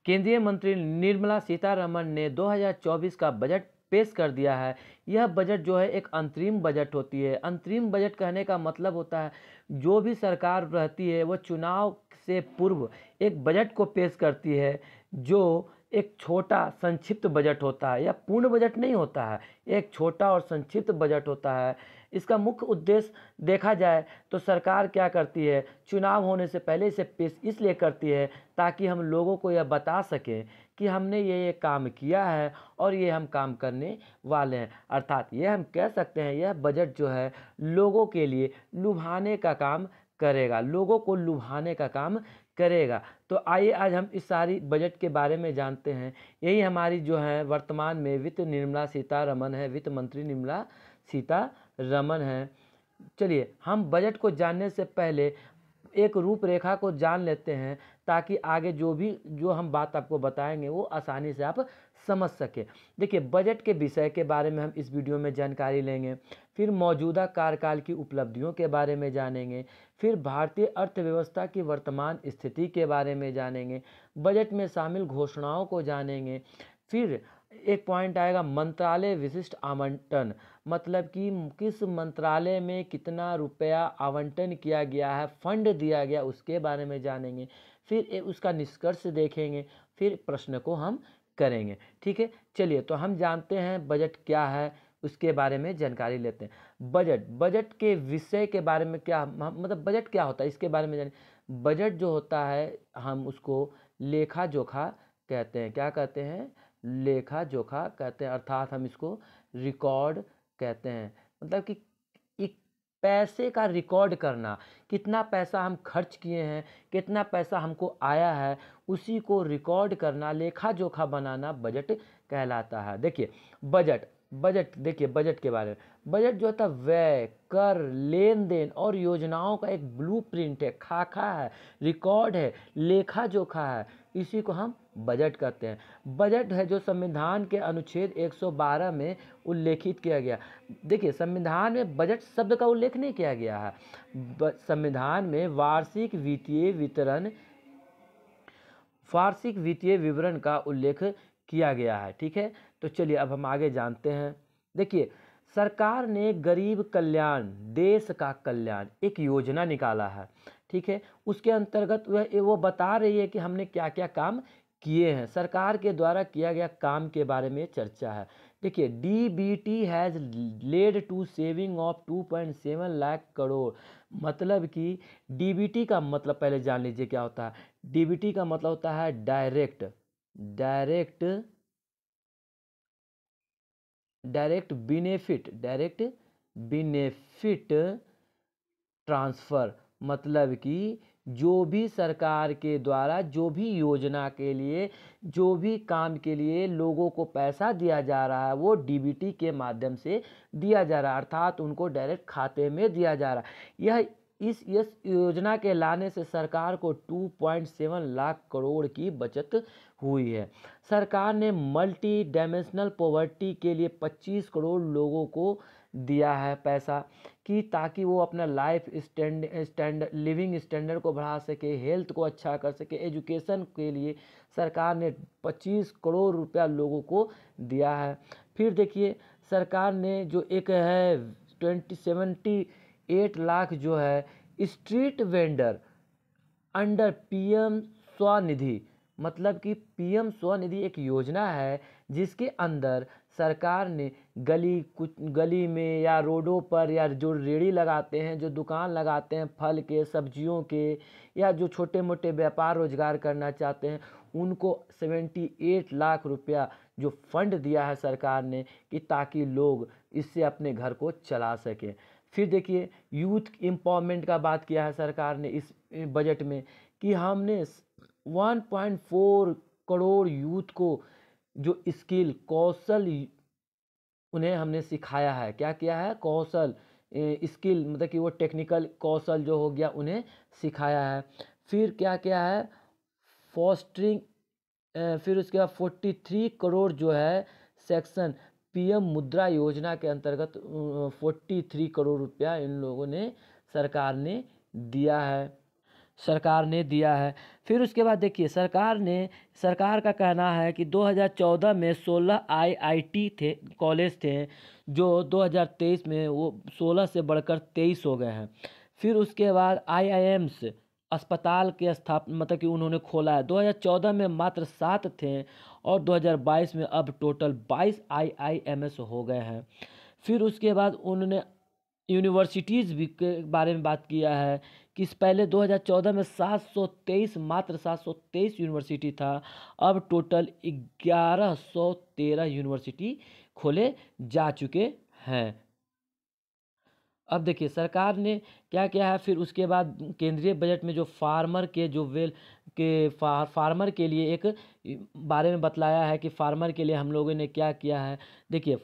केंद्रीय मंत्री निर्मला सीतारमण ने 2024 का बजट पेश कर दिया है। यह बजट जो है एक अंतरिम बजट होती है। अंतरिम बजट कहने का मतलब होता है जो भी सरकार रहती है वो चुनाव से पूर्व एक बजट को पेश करती है, जो एक छोटा संक्षिप्त बजट होता है। यह पूर्ण बजट नहीं होता है, एक छोटा और संक्षिप्त बजट होता है। इसका मुख्य उद्देश्य देखा जाए तो सरकार क्या करती है, चुनाव होने से पहले इसे पेश इसलिए करती है ताकि हम लोगों को यह बता सकें कि हमने ये काम किया है और ये हम काम करने वाले हैं। अर्थात ये हम कह सकते हैं यह बजट जो है लोगों के लिए लुभाने का काम करेगा, लोगों को लुभाने का काम करेगा। तो आइए आज हम इस सारी बजट के बारे में जानते हैं। यही हमारी जो है वर्तमान में वित्त निर्मला सीतारमण है, वित्त मंत्री निर्मला सीतारमण है। चलिए हम बजट को जानने से पहले एक रूपरेखा को जान लेते हैं ताकि आगे जो हम बात आपको बताएंगे वो आसानी से आप समझ सके। देखिए बजट के विषय के बारे में हम इस वीडियो में जानकारी लेंगे, फिर मौजूदा कार्यकाल की उपलब्धियों के बारे में जानेंगे, फिर भारतीय अर्थव्यवस्था की वर्तमान स्थिति के बारे में जानेंगे, बजट में शामिल घोषणाओं को जानेंगे, फिर एक पॉइंट आएगा मंत्रालय विशिष्ट आवंटन, मतलब कि किस मंत्रालय में कितना रुपया आवंटन किया गया है, फंड दिया गया, उसके बारे में जानेंगे, फिर उसका निष्कर्ष देखेंगे, फिर प्रश्न को हम करेंगे। ठीक है, चलिए तो हम जानते हैं बजट क्या है, उसके बारे में जानकारी लेते हैं। बजट के विषय के बारे में क्या मतलब बजट क्या होता है इसके बारे में जाने। बजट जो होता है हम उसको लेखा जोखा कहते हैं। क्या कहते हैं? लेखा जोखा कहते हैं, अर्थात हम इसको रिकॉर्ड कहते हैं। मतलब कि एक पैसे का रिकॉर्ड करना, कितना पैसा हम खर्च किए हैं, कितना पैसा हमको आया है, उसी को रिकॉर्ड करना, लेखा जोखा बनाना बजट कहलाता है। देखिए बजट देखिए बजट के बारे में, बजट जो होता है व्यय, कर, लेन देन और योजनाओं का एक ब्लूप्रिंट है, खाका है, रिकॉर्ड है, लेखा जोखा है, इसी को हम बजट कहते हैं। बजट है जो संविधान के अनुच्छेद 112 में उल्लेखित किया गया। देखिए संविधान में बजट शब्द का उल्लेख नहीं किया गया है। संविधान में वार्षिक वित्तीय विवरण का उल्लेख किया गया है। ठीक है, तो चलिए अब हम आगे जानते हैं। देखिए सरकार ने गरीब कल्याण, देश का कल्याण एक योजना निकाला है। ठीक है, उसके अंतर्गत वो बता रही है कि हमने क्या क्या काम किए हैं, सरकार के द्वारा किया गया काम के बारे में चर्चा है। देखिए DBT has led to saving of 2.7 lakh crore, मतलब कि डीबीटी का मतलब पहले जान लीजिए क्या होता है। डीबीटी का मतलब होता है डायरेक्ट बेनिफिट ट्रांसफ़र, मतलब कि जो भी सरकार के द्वारा जो भी योजना के लिए, जो भी काम के लिए लोगों को पैसा दिया जा रहा है वो डीबीटी के माध्यम से दिया जा रहा है, अर्थात उनको डायरेक्ट खाते में दिया जा रहा है। यह इस योजना के लाने से सरकार को 2.7 लाख करोड़ की बचत हुई है। सरकार ने मल्टी डायमेंशनल पॉवर्टी के लिए 25 करोड़ लोगों को दिया है पैसा, कि ताकि वो अपना लाइफ लिविंग स्टैंडर्ड को बढ़ा सके, हेल्थ को अच्छा कर सके। एजुकेशन के लिए सरकार ने 25 करोड़ रुपया लोगों को दिया है। फिर देखिए सरकार ने जो एक है 78 लाख जो है street vendor under PM Svanidhi, मतलब कि पीएम स्वनिधि एक योजना है जिसके अंदर सरकार ने गली में या रोडों पर, या जो रेड़ी लगाते हैं, जो दुकान लगाते हैं फल के, सब्जियों के, या जो छोटे मोटे व्यापार रोजगार करना चाहते हैं, उनको 78 लाख रुपया जो फंड दिया है सरकार ने, कि ताकि लोग इससे अपने घर को चला सकें। फिर देखिए यूथ एम्पावरमेंट का बात किया है सरकार ने इस बजट में, कि हमने 1.4 करोड़ यूथ को जो स्किल कौशल उन्हें हमने सिखाया है। क्या किया है? कौशल स्किल, मतलब कि वो टेक्निकल कौशल जो हो गया उन्हें सिखाया है। फिर क्या क्या है? फॉस्टरिंग, फिर उसके बाद 43 करोड़ जो है सेक्शन पीएम मुद्रा योजना के अंतर्गत 43 करोड़ रुपया इन लोगों ने, सरकार ने दिया है। सरकार ने दिया है। फिर उसके बाद देखिए सरकार का कहना है कि 2014 में 16 आईआईटी थे, कॉलेज थे, जो 2023 में वो 16 से बढ़कर 23 हो गए हैं। फिर उसके बाद आईआईएम्स अस्पताल के स्थापना मतलब कि उन्होंने खोला है। 2014 में मात्र 7 थे और 2022 में अब टोटल 22 आईआईएमएस हो गए हैं। फिर उसके बाद उन्होंने यूनिवर्सिटीज़ भी के बारे में बात किया है कि इस पहले 2014 में 723 मात्र 723 यूनिवर्सिटी था, अब टोटल 1113 यूनिवर्सिटी खोले जा चुके हैं। अब देखिए सरकार ने क्या किया है। फिर उसके बाद केंद्रीय बजट में जो फार्मर के जो वेल के फार्मर के लिए एक बारे में बतलाया है कि फार्मर के लिए हम लोगों ने क्या किया है। देखिए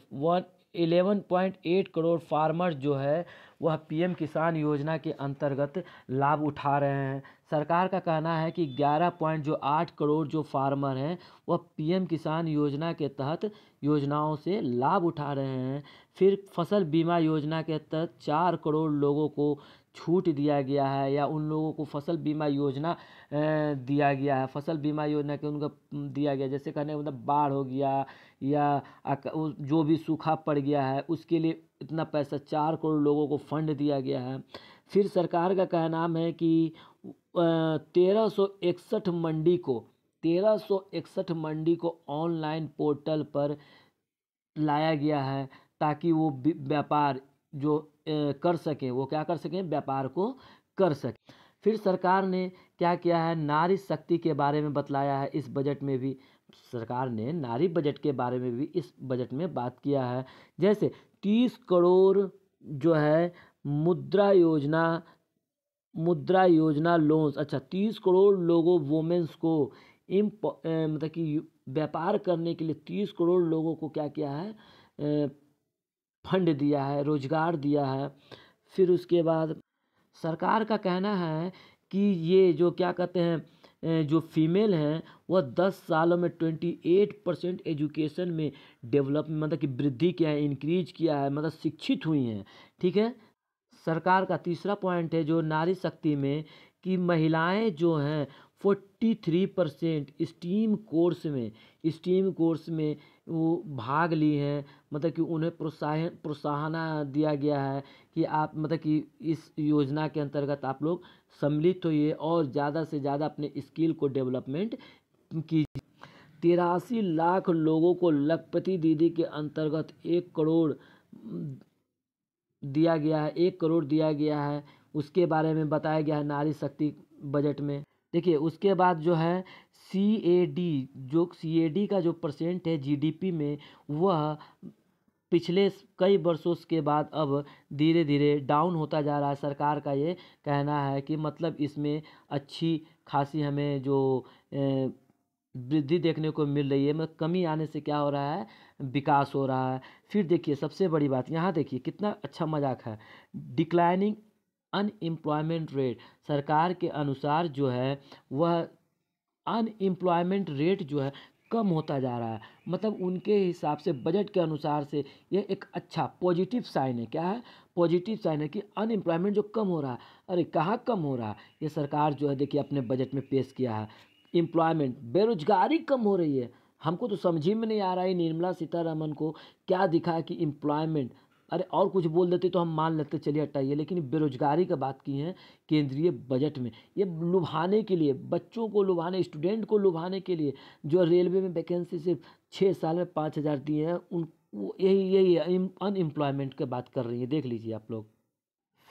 11.8 करोड़ फार्मर जो है वह पीएम किसान योजना के अंतर्गत लाभ उठा रहे हैं। सरकार का कहना है कि 11.8 करोड़ जो फार्मर हैं वह पीएम किसान योजना के तहत योजनाओं से लाभ उठा रहे हैं। फिर फसल बीमा योजना के तहत 4 करोड़ लोगों को छूट दिया गया है या उन लोगों को फसल बीमा योजना दिया गया है। फसल बीमा योजना के उनको दिया गया, जैसे कहने का मतलब बाढ़ हो गया या जो भी सूखा पड़ गया है उसके लिए इतना पैसा 4 करोड़ लोगों को फंड दिया गया है। फिर सरकार का कहना है कि 1361 मंडी को ऑनलाइन पोर्टल पर लाया गया है ताकि वो व्यापार जो कर सकें, वो क्या कर सकें, व्यापार को कर सकें। फिर सरकार ने क्या किया है, नारी शक्ति के बारे में बतलाया है। इस बजट में भी सरकार ने नारी बजट के बारे में भी इस बजट में बात किया है। जैसे 30 करोड़ जो है मुद्रा योजना लोन्स, अच्छा 30 करोड़ लोगों वोमेंस को मतलब कि व्यापार करने के लिए 30 करोड़ लोगों को क्या किया है, फंड दिया है, रोजगार दिया है। फिर उसके बाद सरकार का कहना है कि ये जो क्या कहते हैं जो फीमेल हैं वह 10 सालों में 28% एजुकेशन में डेवलप मतलब कि वृद्धि किया है, इंक्रीज किया है, मतलब शिक्षित हुई हैं। ठीक है। सरकार का तीसरा पॉइंट है जो नारी शक्ति में कि महिलाएं जो हैं 43% स्टीम कोर्स में वो भाग ली हैं। मतलब कि उन्हें प्रोत्साहन दिया गया है कि आप मतलब कि इस योजना के अंतर्गत आप लोग सम्मिलित होइए और ज़्यादा से ज़्यादा अपने स्किल को डेवलपमेंट कीजिए। 83 लाख लोगों को लखपति दीदी के अंतर्गत 1 करोड़ दिया गया है, 1 करोड़ दिया गया है। उसके बारे में बताया गया है नारी शक्ति बजट में। देखिए उसके बाद जो है सीएडी का जो परसेंट है जीडीपी में वह पिछले कई वर्षों के बाद अब धीरे धीरे डाउन होता जा रहा है। सरकार का ये कहना है कि मतलब इसमें अच्छी खासी हमें जो वृद्धि देखने को मिल रही है, मतलब कमी आने से क्या हो रहा है, विकास हो रहा है। फिर देखिए सबसे बड़ी बात यहाँ देखिए कितना अच्छा मजाक है, डिक्लाइनिंग अनएम्प्लॉयमेंट रेट। सरकार के अनुसार जो है वह अनएम्प्लॉयमेंट रेट जो है कम होता जा रहा है। मतलब उनके हिसाब से बजट के अनुसार से यह एक अच्छा पॉजिटिव साइन है। क्या है, पॉजिटिव साइन है कि अनएम्प्लॉयमेंट जो कम हो रहा है। अरे कहाँ कम हो रहा है, ये सरकार जो है देखिए अपने बजट में पेश किया है। एम्प्लॉयमेंट, बेरोजगारी कम हो रही है। हमको तो समझ में नहीं आ रहा है निर्मला सीतारमन को क्या दिखा है कि एम्प्लॉयमेंट, अरे और कुछ बोल देते तो हम मान लेते चलिए हटाइए, लेकिन बेरोजगारी का बात की है केंद्रीय बजट में। ये लुभाने के लिए, बच्चों को लुभाने, स्टूडेंट को लुभाने के लिए जो रेलवे में वैकेंसी सिर्फ 6 साल में 5000 दिए हैं उन यही अनएम्प्लॉयमेंट की बात कर रही है, देख लीजिए आप लोग।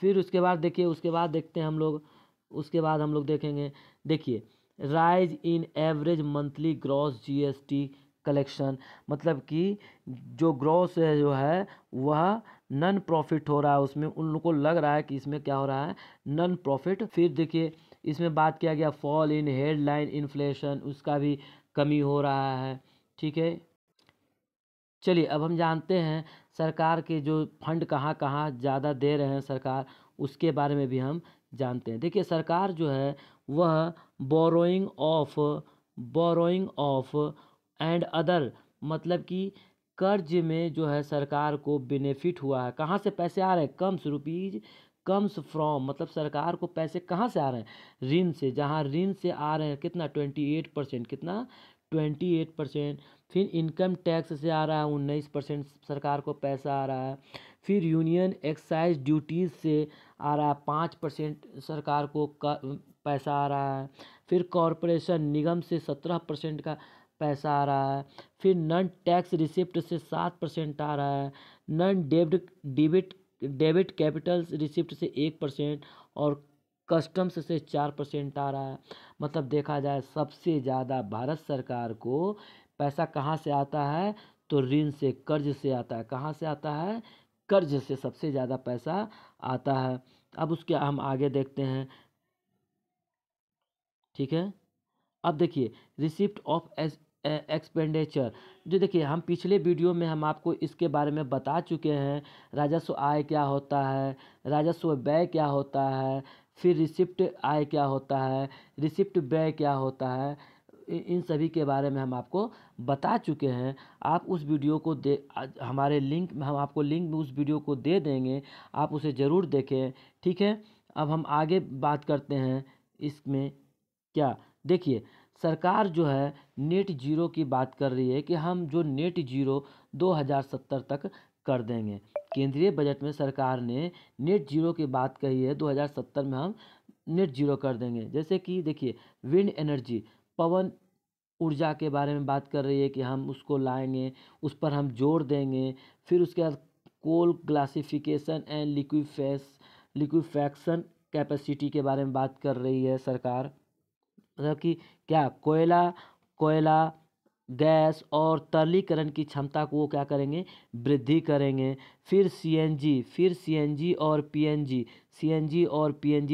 फिर उसके बाद देखिए, उसके बाद देखते हैं हम लोग, उसके बाद हम लोग देखेंगे। देखिए rise in average monthly gross GST collection, मतलब कि जो ग्रॉस है जो है वह नन प्रॉफिट हो रहा है, उसमें उन लोग को लग रहा है कि इसमें क्या हो रहा है, नन प्रॉफिट। फिर देखिए इसमें बात किया गया फॉल इन हेडलाइन इन्फ्लेशन, उसका भी कमी हो रहा है। ठीक है। चलिए अब हम जानते हैं सरकार के जो फंड कहाँ कहाँ ज़्यादा दे रहे हैं सरकार, उसके बारे में भी हम जानते हैं। देखिए सरकार जो है वह बोरोइंग ऑफ एंड अदर, मतलब कि कर्ज में जो है सरकार को बेनिफिट हुआ है। कहाँ से पैसे आ रहे हैं, कम्स फ्रॉम, मतलब सरकार को पैसे कहाँ से आ रहे हैं, ऋण से, जहाँ ऋण से आ रहे हैं कितना 28%, कितना 28%। फिर इनकम टैक्स से आ रहा है 19% सरकार को पैसा आ रहा है। फिर यूनियन एक्साइज ड्यूटीज़ से आ रहा है 5% सरकार को पैसा आ रहा है। फिर कॉरपोरेशन निगम से 17% का पैसा आ रहा है। फिर नॉन टैक्स रिसिप्ट से 7% आ रहा है। नॉन डेबिट कैपिटल रिसिप्ट से 1% और कस्टम्स से 4% आ रहा है। मतलब देखा जाए सबसे ज़्यादा भारत सरकार को पैसा कहाँ से आता है, तो ऋण से, कर्ज से आता है। कहाँ से आता है, कर्ज से सबसे ज़्यादा पैसा आता है। अब उसके हम आगे देखते हैं, ठीक है। अब देखिए रिसिप्ट ऑफ एक्सपेंडिचर, जो देखिए हम पिछले वीडियो में हम आपको इसके बारे में बता चुके हैं, राजस्व आय क्या होता है, राजस्व व्यय क्या होता है, फिर रिसिप्ट आय क्या होता है, रिसिप्ट व्यय क्या होता है, इन सभी के बारे में हम आपको बता चुके हैं। आप उस वीडियो को हमारे लिंक में, हम आपको लिंक में उस वीडियो को दे देंगे, आप उसे ज़रूर देखें, ठीक है। अब हम आगे बात करते हैं इसमें क्या, देखिए सरकार जो है नेट जीरो की बात कर रही है कि हम जो नेट जीरो 2070 तक कर देंगे। केंद्रीय बजट में सरकार ने नेट जीरो की बात कही है, 2070 में हम नेट जीरो कर देंगे। जैसे कि देखिए विंड एनर्जी, पवन ऊर्जा के बारे में बात कर रही है कि हम उसको लाएंगे, उस पर हम जोर देंगे। फिर उसके बाद कोल ग्लासिफिकेशन एंड लिक्विफैक्शन कैपेसिटी के बारे में बात कर रही है सरकार, मतलब कि क्या, कोयला गैस और तरलीकरण की क्षमता को वो क्या करेंगे, वृद्धि करेंगे। फिर सीएनजी और पीएनजी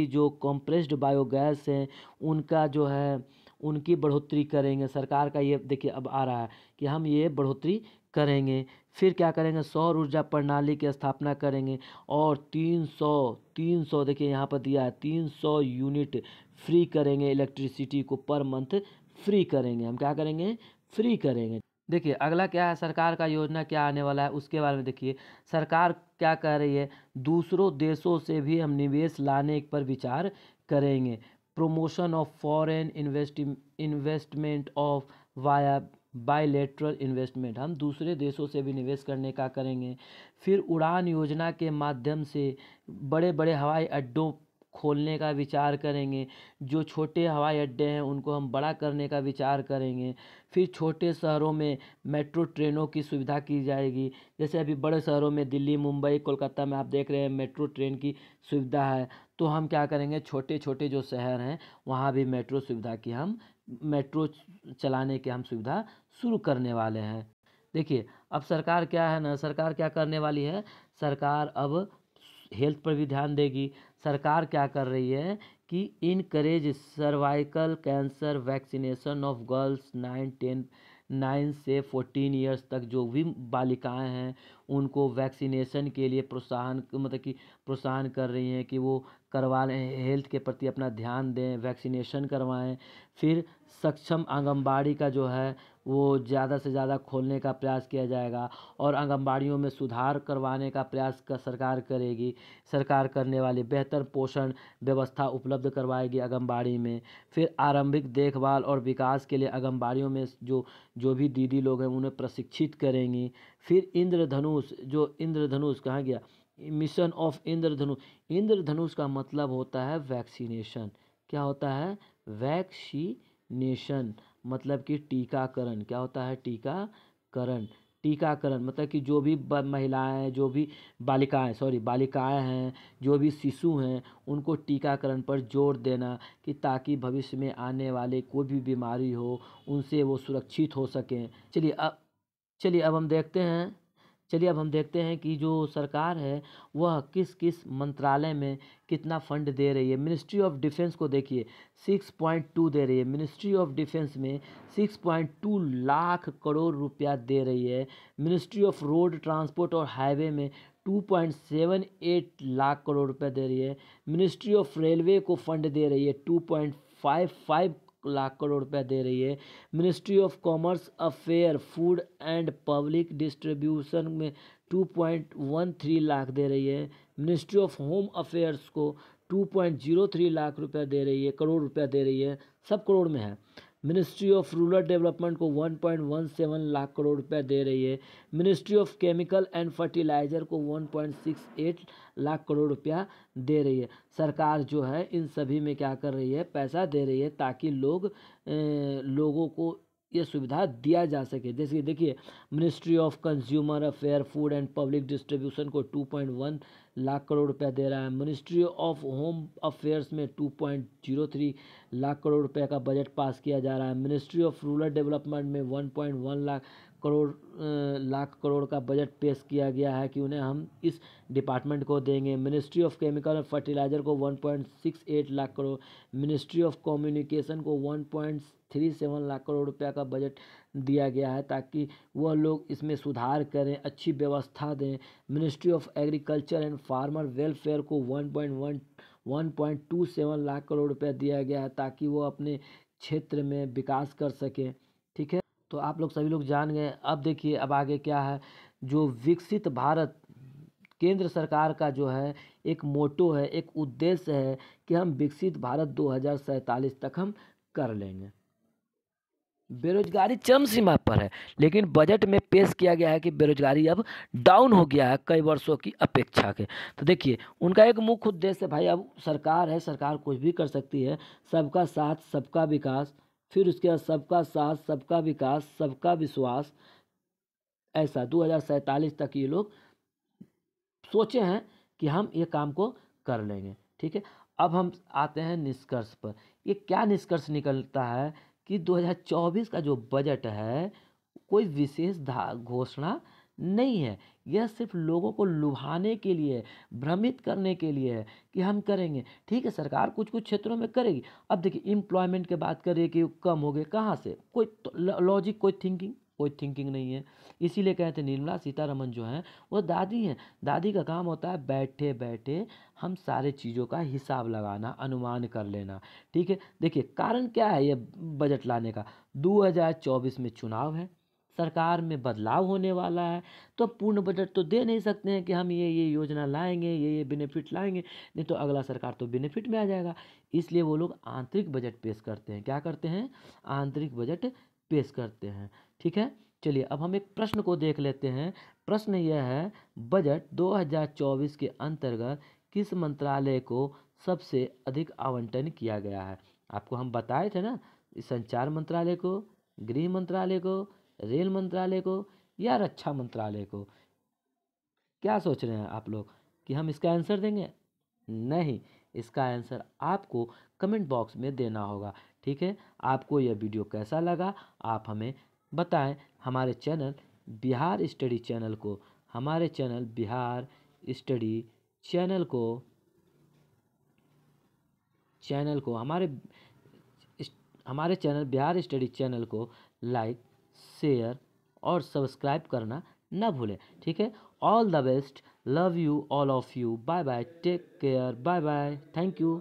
जो कंप्रेस्ड बायोगैस हैं उनका जो है उनकी बढ़ोतरी करेंगे। सरकार का ये देखिए अब आ रहा है कि हम ये बढ़ोतरी करेंगे। फिर क्या करेंगे, सौर ऊर्जा प्रणाली की स्थापना करेंगे और 300 देखिए यहाँ पर दिया है 300 यूनिट फ्री करेंगे, इलेक्ट्रिसिटी को पर मंथ फ्री करेंगे। हम क्या करेंगे, फ्री करेंगे। देखिए अगला क्या है, सरकार का योजना क्या आने वाला है उसके बारे में देखिए। सरकार क्या कह रही है, दूसरों देशों से भी हम निवेश लाने पर विचार करेंगे। Promotion of foreign investment of via bilateral investment, हम दूसरे देशों से भी निवेश करने का करेंगे। फिर उड़ान योजना के माध्यम से बड़े बड़े हवाई अड्डों खोलने का विचार करेंगे। जो छोटे हवाई अड्डे हैं उनको हम बड़ा करने का विचार करेंगे। फिर छोटे शहरों में मेट्रो ट्रेनों की सुविधा की जाएगी। जैसे अभी बड़े शहरों में दिल्ली, मुंबई, कोलकाता में आप देख रहे हैं मेट्रो ट्रेन की सुविधा है, तो हम क्या करेंगे, छोटे छोटे जो शहर हैं वहाँ भी मेट्रो सुविधा की हम मेट्रो चलाने की हम सुविधा शुरू करने वाले हैं। देखिए अब सरकार क्या है ना, सरकार क्या करने वाली है, सरकार अब हेल्थ पर भी ध्यान देगी। सरकार क्या कर रही है कि encourage cervical cancer vaccination of girls 9 से 14 ईयर्स तक, जो भी बालिकाएं हैं उनको वैक्सीनेशन के लिए प्रोत्साहन, मतलब कि प्रोत्साहन कर रही हैं कि वो करवा लें, हेल्थ के प्रति अपना ध्यान दें, वैक्सीनेशन करवाएं। फिर सक्षम आंगनबाड़ी का जो है वो ज़्यादा से ज़्यादा खोलने का प्रयास किया जाएगा और आंगनबाड़ियों में सुधार करवाने का प्रयास का सरकार करेगी। सरकार करने वाली बेहतर पोषण व्यवस्था उपलब्ध करवाएगी आंगनबाड़ी में। फिर आरंभिक देखभाल और विकास के लिए आंगनबाड़ियों में जो भी दीदी लोग हैं उन्हें प्रशिक्षित करेंगी। फिर इंद्रधनुष कहाँ गया, मिशन ऑफ इंद्रधनुष का मतलब होता है वैक्सीनेशन। क्या होता है, वैक्सीनेशन, मतलब कि टीकाकरण। क्या होता है, टीकाकरण मतलब कि जो भी महिलाएं, जो भी बालिकाएं हैं, जो भी शिशु हैं उनको टीकाकरण पर जोर देना कि ताकि भविष्य में आने वाले कोई भी बीमारी हो उनसे वो सुरक्षित हो सकें। चलिए अब हम देखते हैं कि जो सरकार है वह किस किस मंत्रालय में कितना फंड दे रही है। मिनिस्ट्री ऑफ डिफेंस को देखिए 6.2 दे रही है, मिनिस्ट्री ऑफ डिफेंस में 6.2 लाख करोड़ रुपया दे रही है। मिनिस्ट्री ऑफ रोड ट्रांसपोर्ट और हाईवे में 2.78 लाख करोड़ रुपया दे रही है। मिनिस्ट्री ऑफ रेलवे को फंड दे रही है 2.55 लाख करोड़ रुपया दे रही है। Ministry of commerce affair, food and public distribution में 2.13 लाख दे रही है। मिनिस्ट्री ऑफ होम अफेयर्स को 2.03 लाख रुपया दे रही है, करोड़ रुपया दे रही है, सब करोड़ में है। मिनिस्ट्री ऑफ रूरल डेवलपमेंट को 1.17 लाख करोड़ रुपया दे रही है। Ministry of chemical and fertiliser को 1.68 लाख करोड़ रुपया दे रही है। सरकार जो है इन सभी में क्या कर रही है, पैसा दे रही है ताकि लोगों को ये सुविधा दिया जा सके। जैसे देखिए, ministry of consumer affair, food and public distribution को 2.1 लाख करोड़ रुपया दे रहा है। मिनिस्ट्री ऑफ होम अफेयर्स में 2.03 लाख करोड़ रुपए का बजट पास किया जा रहा है। मिनिस्ट्री ऑफ रूरल डेवलपमेंट में 1.1 लाख करोड़ का बजट पेश किया गया है कि उन्हें हम इस डिपार्टमेंट को देंगे। मिनिस्ट्री ऑफ केमिकल और फर्टिलाइज़र को 1.68 lakh crore, ministry of communication को 1.37 लाख करोड़ रुपया का बजट दिया गया है ताकि वह लोग इसमें सुधार करें, अच्छी व्यवस्था दें। Ministry of agriculture and farmer welfare को 1.27 लाख करोड़ रुपया दिया गया है ताकि वो अपने क्षेत्र में विकास कर सकें। ठीक है, तो आप लोग सभी लोग जान गए। अब देखिए, अब आगे क्या है, जो विकसित भारत केंद्र सरकार का जो है एक मोटो है, एक उद्देश्य है कि हम विकसित भारत 2047 तक हम कर लेंगे। बेरोजगारी चरम सीमा पर है, लेकिन बजट में पेश किया गया है कि बेरोजगारी अब डाउन हो गया है कई वर्षों की अपेक्षा के। तो देखिए, उनका एक मुख्य उद्देश्य, भाई अब सरकार है, सरकार कुछ भी कर सकती है, सबका साथ सबका विकास, फिर उसके बाद सबका साथ सबका विकास सबका विश्वास, ऐसा 2047 तक ये लोग सोचे हैं कि हम ये काम को कर लेंगे। ठीक है, अब हम आते हैं निष्कर्ष पर। ये क्या निष्कर्ष निकलता है कि 2024 का जो बजट है कोई विशेष घोषणा नहीं है, यह सिर्फ लोगों को लुभाने के लिए, भ्रमित करने के लिए है कि हम करेंगे। ठीक है, सरकार कुछ कुछ क्षेत्रों में करेगी। अब देखिए, एम्प्लॉयमेंट की बात करिए कि कम हो गए, कहाँ से, कोई लॉजिक, कोई थिंकिंग नहीं है। इसीलिए कहते हैं निर्मला सीतारमन जो हैं वो दादी हैं। दादी का काम होता है बैठे बैठे हम सारे चीज़ों का हिसाब लगाना, अनुमान कर लेना। ठीक है, देखिए कारण क्या है ये बजट लाने का, 2024 में चुनाव है, सरकार में बदलाव होने वाला है, तो पूर्ण बजट तो दे नहीं सकते हैं कि हम ये योजना लाएंगे, ये बेनिफिट लाएंगे, नहीं तो अगला सरकार तो बेनिफिट में आ जाएगा। इसलिए वो लोग आंतरिक बजट पेश करते हैं। क्या करते हैं? आंतरिक बजट पेश करते हैं। ठीक है, चलिए अब हम एक प्रश्न को देख लेते हैं। प्रश्न यह है, बजट 2024 के अंतर्गत किस मंत्रालय को सबसे अधिक आवंटन किया गया है? आपको हम बताए थे ना, संचार मंत्रालय को, गृह मंत्रालय को, रेल मंत्रालय को या रक्षा मंत्रालय को। क्या सोच रहे हैं आप लोग कि हम इसका आंसर देंगे? नहीं, इसका आंसर आपको कमेंट बॉक्स में देना होगा। ठीक है, आपको यह वीडियो कैसा लगा आप हमें बताएं। हमारे चैनल बिहार स्टडी चैनल को, हमारे चैनल बिहार स्टडी चैनल को हमारे चैनल बिहार स्टडी चैनल को लाइक, शेयर और सब्सक्राइब करना ना भूलें। ठीक है, all the best, love you all of you, bye bye, take care, bye bye, thank you.